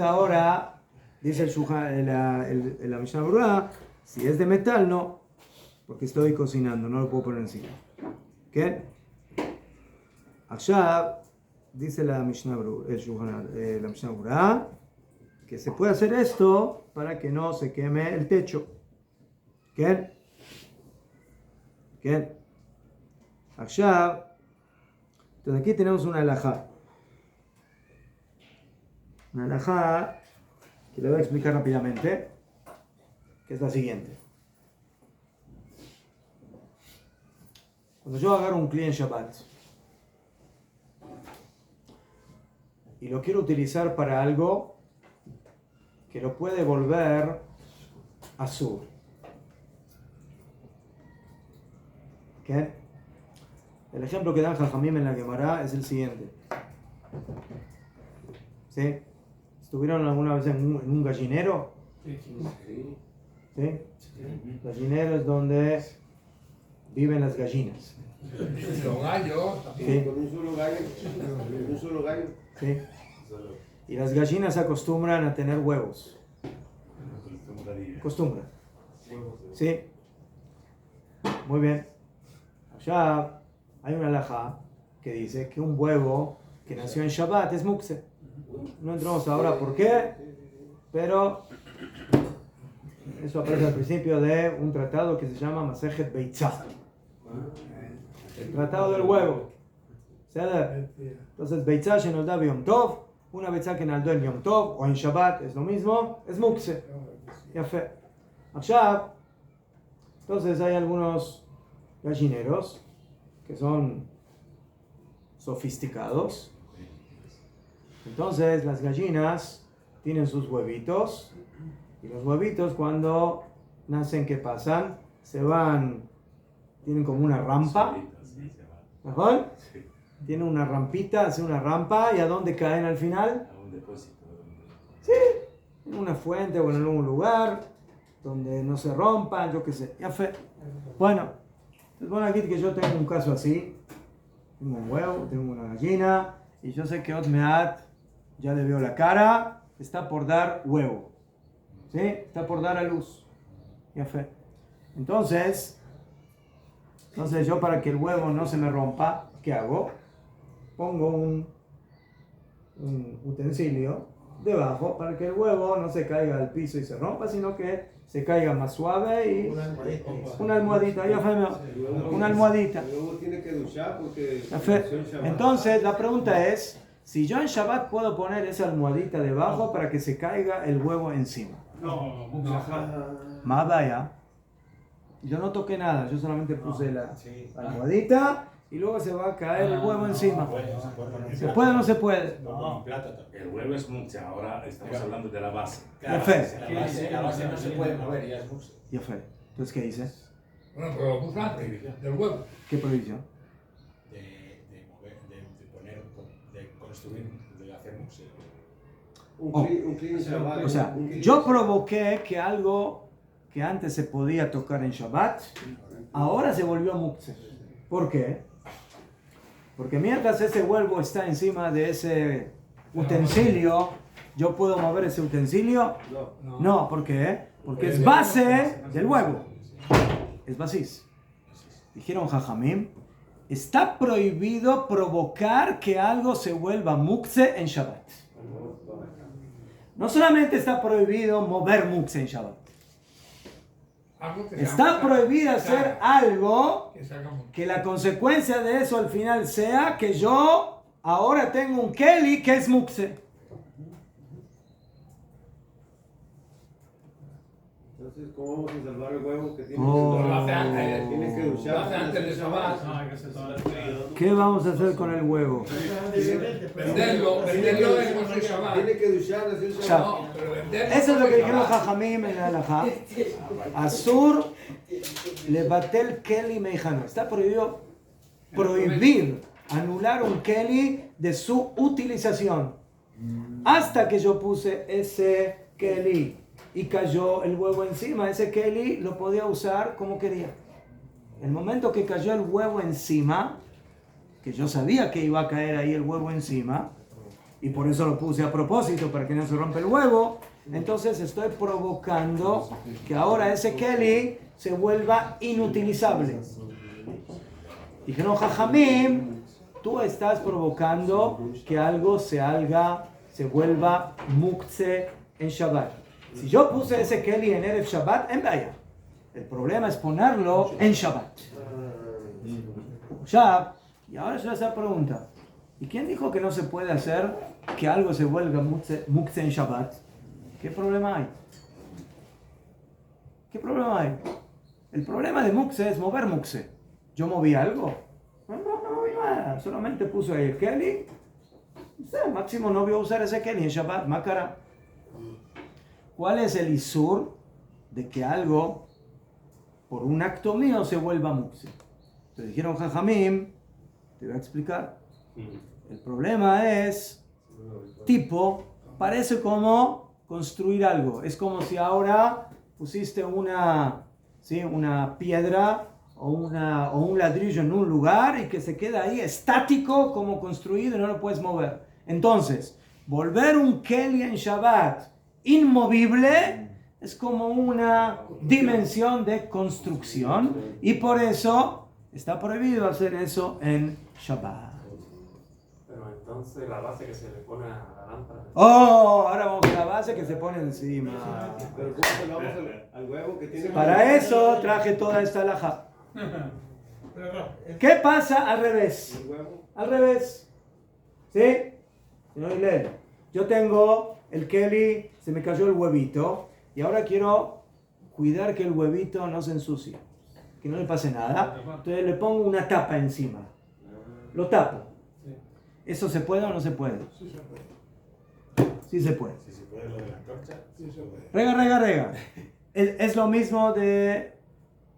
ahora dice la Mishnah Berurah, si es de metal, no, porque estoy cocinando, no lo puedo poner encima. ¿Qué? Allá dice la Mishnah Berurah que se puede hacer esto para que no se queme el techo. ¿Qué? ¿Qué? Allá, entonces aquí tenemos una halajá. Una halajá que le voy a explicar rápidamente, que es la siguiente. Cuando yo agarro un cliente Shabbat y lo quiero utilizar para algo que lo puede volver azul. ¿Qué? El ejemplo que dan Jajamim en la Gemara es el siguiente. ¿Sí? ¿Estuvieron alguna vez en un gallinero? ¿Sí? Gallinero es donde viven las gallinas. Los gallos. ¿Sí? Con un solo gallo. ¿Sí? Y las gallinas se acostumbran a tener huevos. Acostumbran. ¿Sí? Muy bien. Allá hay una halajá que dice que un huevo que nació en Shabbat es mukse. No entramos ahora por qué, pero eso aparece al principio de un tratado que se llama Masejet Beitzah, el tratado del huevo. Entonces, Beitzah que nos da Yom Tov, una Beitzah que nos da en Yom Tov o en Shabbat es lo mismo, es mukse. Ya fe. Entonces hay algunos gallineros que son sofisticados. Entonces las gallinas tienen sus huevitos y los huevitos cuando nacen, ¿qué pasan? Se van, tienen como una rampa, ¿mejor? Tienen una rampita, hacen una rampa y ¿a dónde caen al final? A un depósito. Sí, en una fuente o en algún lugar donde no se rompan, yo qué sé. Ya fe. Bueno, aquí que yo tengo un caso así. Tengo un huevo, tengo una gallina y yo sé que Otmeat, ya le veo la cara, está por dar huevo. ¿Sí? Está por dar a luz. Ya fe. Entonces yo para que el huevo no se me rompa, ¿qué hago? Pongo un utensilio debajo para que el huevo no se caiga al piso y se rompa, sino que se caiga más suave y una almohadita, ya fe, una almohadita. El huevo tiene que duchar porque entonces la pregunta es, si yo en Shabbat puedo poner esa almohadita debajo para que se caiga el huevo encima. No. Más vaya. Yo no toqué nada, yo solamente puse la almohadita y luego se va a caer el huevo encima. ¿Se puede o no se puede? El huevo es mukse, ahora estamos hablando de la base. Ya fe. La base no se puede mover, ya es mucho. Ya fe. Entonces, ¿qué dice? Bueno, pero lo puso antes, del huevo. ¿Qué prohibición? De mover, de poner, de construir, de hacer muxe. un clean Shabbat. O sea, yo provoqué que algo que antes se podía tocar en Shabbat, ahora se volvió mukse. ¿Por qué? Porque mientras ese huevo está encima de ese utensilio, ¿yo puedo mover ese utensilio? No, ¿por qué? Porque es base del huevo. Es basis. Dijeron Jajamim, está prohibido provocar que algo se vuelva mukse en Shabbat. No solamente está prohibido mover mukse en Shabbat. Está prohibido hacer algo que la consecuencia de eso al final sea que yo ahora tengo un keli que es mukse. Entonces, ¿cómo vamos a salvar el huevo que tiene Tiene que duchar? Antes de Shabbat. ¿Qué vamos a hacer con el huevo? Venderlo después de Shabbat. Tiene que duchar desde el Ya. Shabbat. No, pero venderlo Eso es lo que después de dijeron Shabbat. Jajamim en la halajá. Asur levatel keli meijano. Está prohibido prohibir, anular un keli de su utilización. Hasta que yo puse ese keli y cayó el huevo encima, ese keli lo podía usar como quería. El momento que cayó el huevo encima, que yo sabía que iba a caer ahí el huevo encima, y por eso lo puse a propósito, para que no se rompa el huevo, entonces estoy provocando que ahora ese keli se vuelva inutilizable. Dijeron Jajamim, tú estás provocando que algo se vuelva mukse en Shabbat. Si yo puse ese keli en Erev Shabbat, en vaya. El problema es ponerlo en Shabbat. Y ahora yo esa pregunta. ¿Y quién dijo que no se puede hacer que algo se vuelva mukse en Shabbat? ¿Qué problema hay? ¿Qué problema hay? El problema de mukse es mover mukse. ¿Yo moví algo? No moví nada. Solamente puse ahí el keli. Máximo no voy a usar ese keli en Shabbat. Makara. ¿Cuál es el isur de que algo por un acto mío se vuelva mukse? Te dijeron Jajamim, te voy a explicar. El problema es parece como construir algo. Es como si ahora pusiste una piedra o un ladrillo en un lugar y que se queda ahí estático como construido y no lo puedes mover. Entonces, volver un keli en Shabbat inmovible es como una dimensión de construcción y por eso está prohibido hacer eso en Shabbat. entonces la base que se le pone a la lámpara. Oh, ahora vamos a la base que se pone encima. Pero ¿cómo se lo vamos al huevo que tiene? Para eso traje toda esta alhaja. ¿Qué pasa al revés? El huevo. Al revés. ¿Sí? Señor Hillel, yo tengo el Kelly, se me cayó el huevito y ahora quiero cuidar que el huevito no se ensucie, que no le pase nada. Entonces le pongo una tapa encima. Lo tapo. ¿Eso se puede o no se puede? Sí se puede. Sí se puede. Si se puede lo de la antorcha. Sí se puede. Rega. ¿Es lo mismo de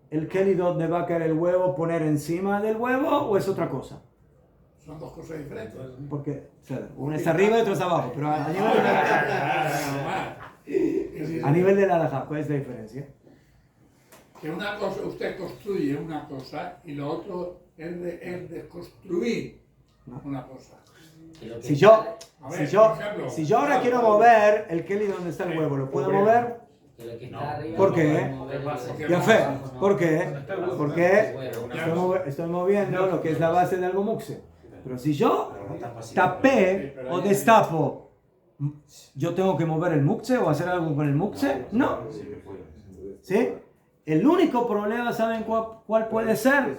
el Kelly donde va a caer el huevo, poner encima del huevo o es otra cosa? Son dos cosas diferentes. Porque uno está arriba y otro está abajo, pero a nivel de la a nivel de la halajá, ¿cuál es la diferencia? Que una cosa, usted construye una cosa y lo otro es de construir una cosa. Si yo A ver, por ejemplo, si yo ahora quiero mover el Kelly donde está el huevo, ¿lo puedo mover? Que lo que está arriba ¿Por no qué? puede mover. Ya fe. ¿Por qué? Porque estoy moviendo lo que es la base de algo muxe. Pero si yo tapé o destapo, ¿yo tengo que mover el muxe o hacer algo con el muxe? No. ¿Sí? El único problema, ¿saben cuál puede ser?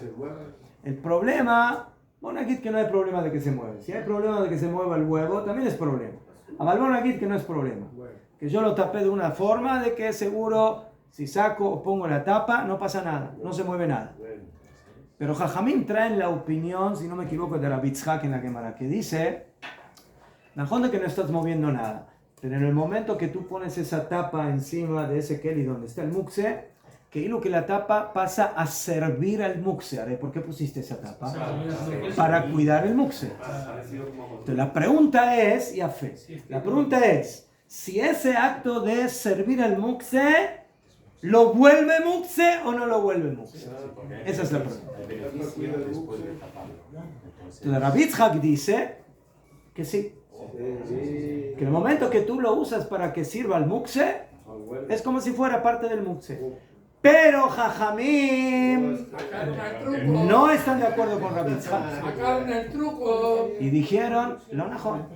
El problema, bueno, aquí que no hay problema de que se mueva. Si hay problema de que se mueva el huevo, también es problema. A Balbón aquí que no es problema. Que yo lo tapé de una forma de que seguro, si saco o pongo la tapa, no pasa nada, no se mueve nada. Pero Jajamín traen la opinión, si no me equivoco, de Rabbi Yitzhak en la Gemara, que dice, Najón de que no estás moviendo nada, pero en el momento que tú pones esa tapa encima de ese Kelly donde está el muxe, que lo que la tapa pasa a servir al muxe. ¿Por qué pusiste esa tapa? Para cuidar el muxe. Entonces la pregunta es, y a fe, la pregunta es, si ese acto de servir al muxe ¿lo vuelve muxe o no lo vuelve muxe? Esa es la pregunta. Entonces Rabbi Yitzhak dice que sí. Que en el momento que tú lo usas para que sirva al muxe, es como si fuera parte del muxe. Pero Jajamim no están de acuerdo con Rabbi Yitzhak. Sacaron el truco. Y dijeron, lo najón.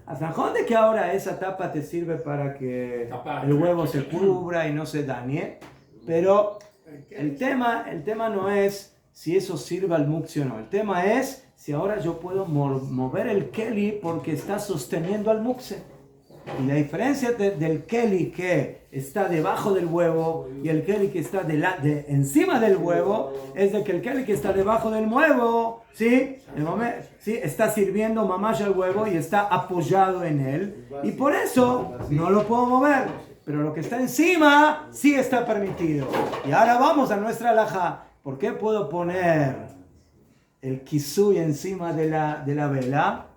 Hasta de que ahora esa tapa te sirve para que el huevo se cubra y no se dañe, pero el tema no es si eso sirve al muxe o no. El tema es si ahora yo puedo mover el Kelly porque está sosteniendo al muxe. Y la diferencia del Kelly que está debajo del huevo y el Kelly que está encima del huevo es de que el Kelly que está debajo del huevo, ¿sí? ¿Sí? Está sirviendo mamash al huevo y está apoyado en él. Y por eso no lo puedo mover. Pero lo que está encima sí está permitido. Y ahora vamos a nuestra halajá. ¿Por qué puedo poner el kisui encima de la vela?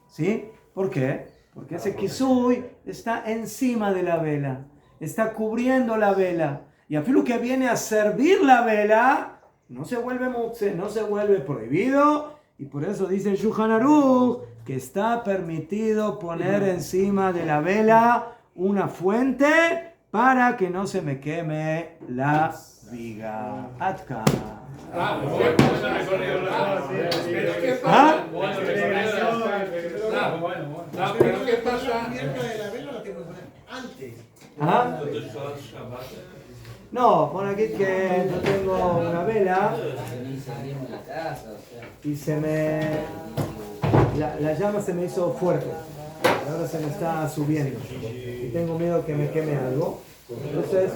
¿Sí? ¿Por qué? Porque ese kisui está encima de la vela, está cubriendo la vela. Y afilo que viene a servir la vela, no se vuelve muxe, no se vuelve prohibido. Y por eso dice el Shulchan Aruch que está permitido poner encima de la vela una fuente para que no se me queme la viga. Atka. Pero ¿qué pasa? ¿Ah? No, pon aquí que yo tengo una vela y la llama se me hizo fuerte. Ahora se me está subiendo y tengo miedo que me queme algo. Entonces,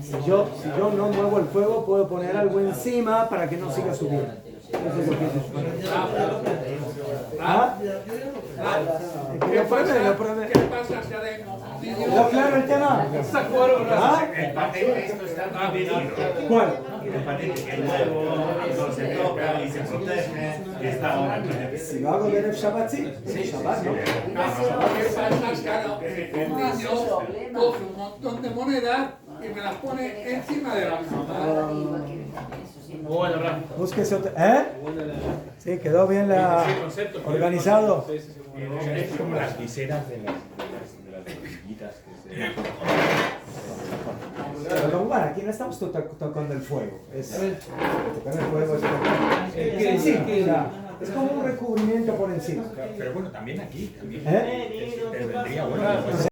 si yo no muevo el fuego, puedo poner algo encima para que no siga subiendo. Eso es lo que dice. ¿Ah? Lo pruebe. ¿Qué pasa si haremos? ¿Está claro el tema? ¿Ah? El paquete esto está dividido. ¿Cuál? El paquete que el huevo se toca y se protege y está ahora. Si lo hago de Shabbat, sí. Shabbat, ¿no? ¿Qué pasa? Claro, un niño coge un montón de monedas y me las pone encima de la mesa. Búsquese otra. ¿Eh? Sí, quedó bien organizado. Es como las viseras de las botellitas que se... Pero bueno, aquí no estamos tocando el fuego. Tocar el fuego es... Sí, Es como un recubrimiento por encima. Pero bueno, también aquí, también. ¿Eh? Te vendría bueno.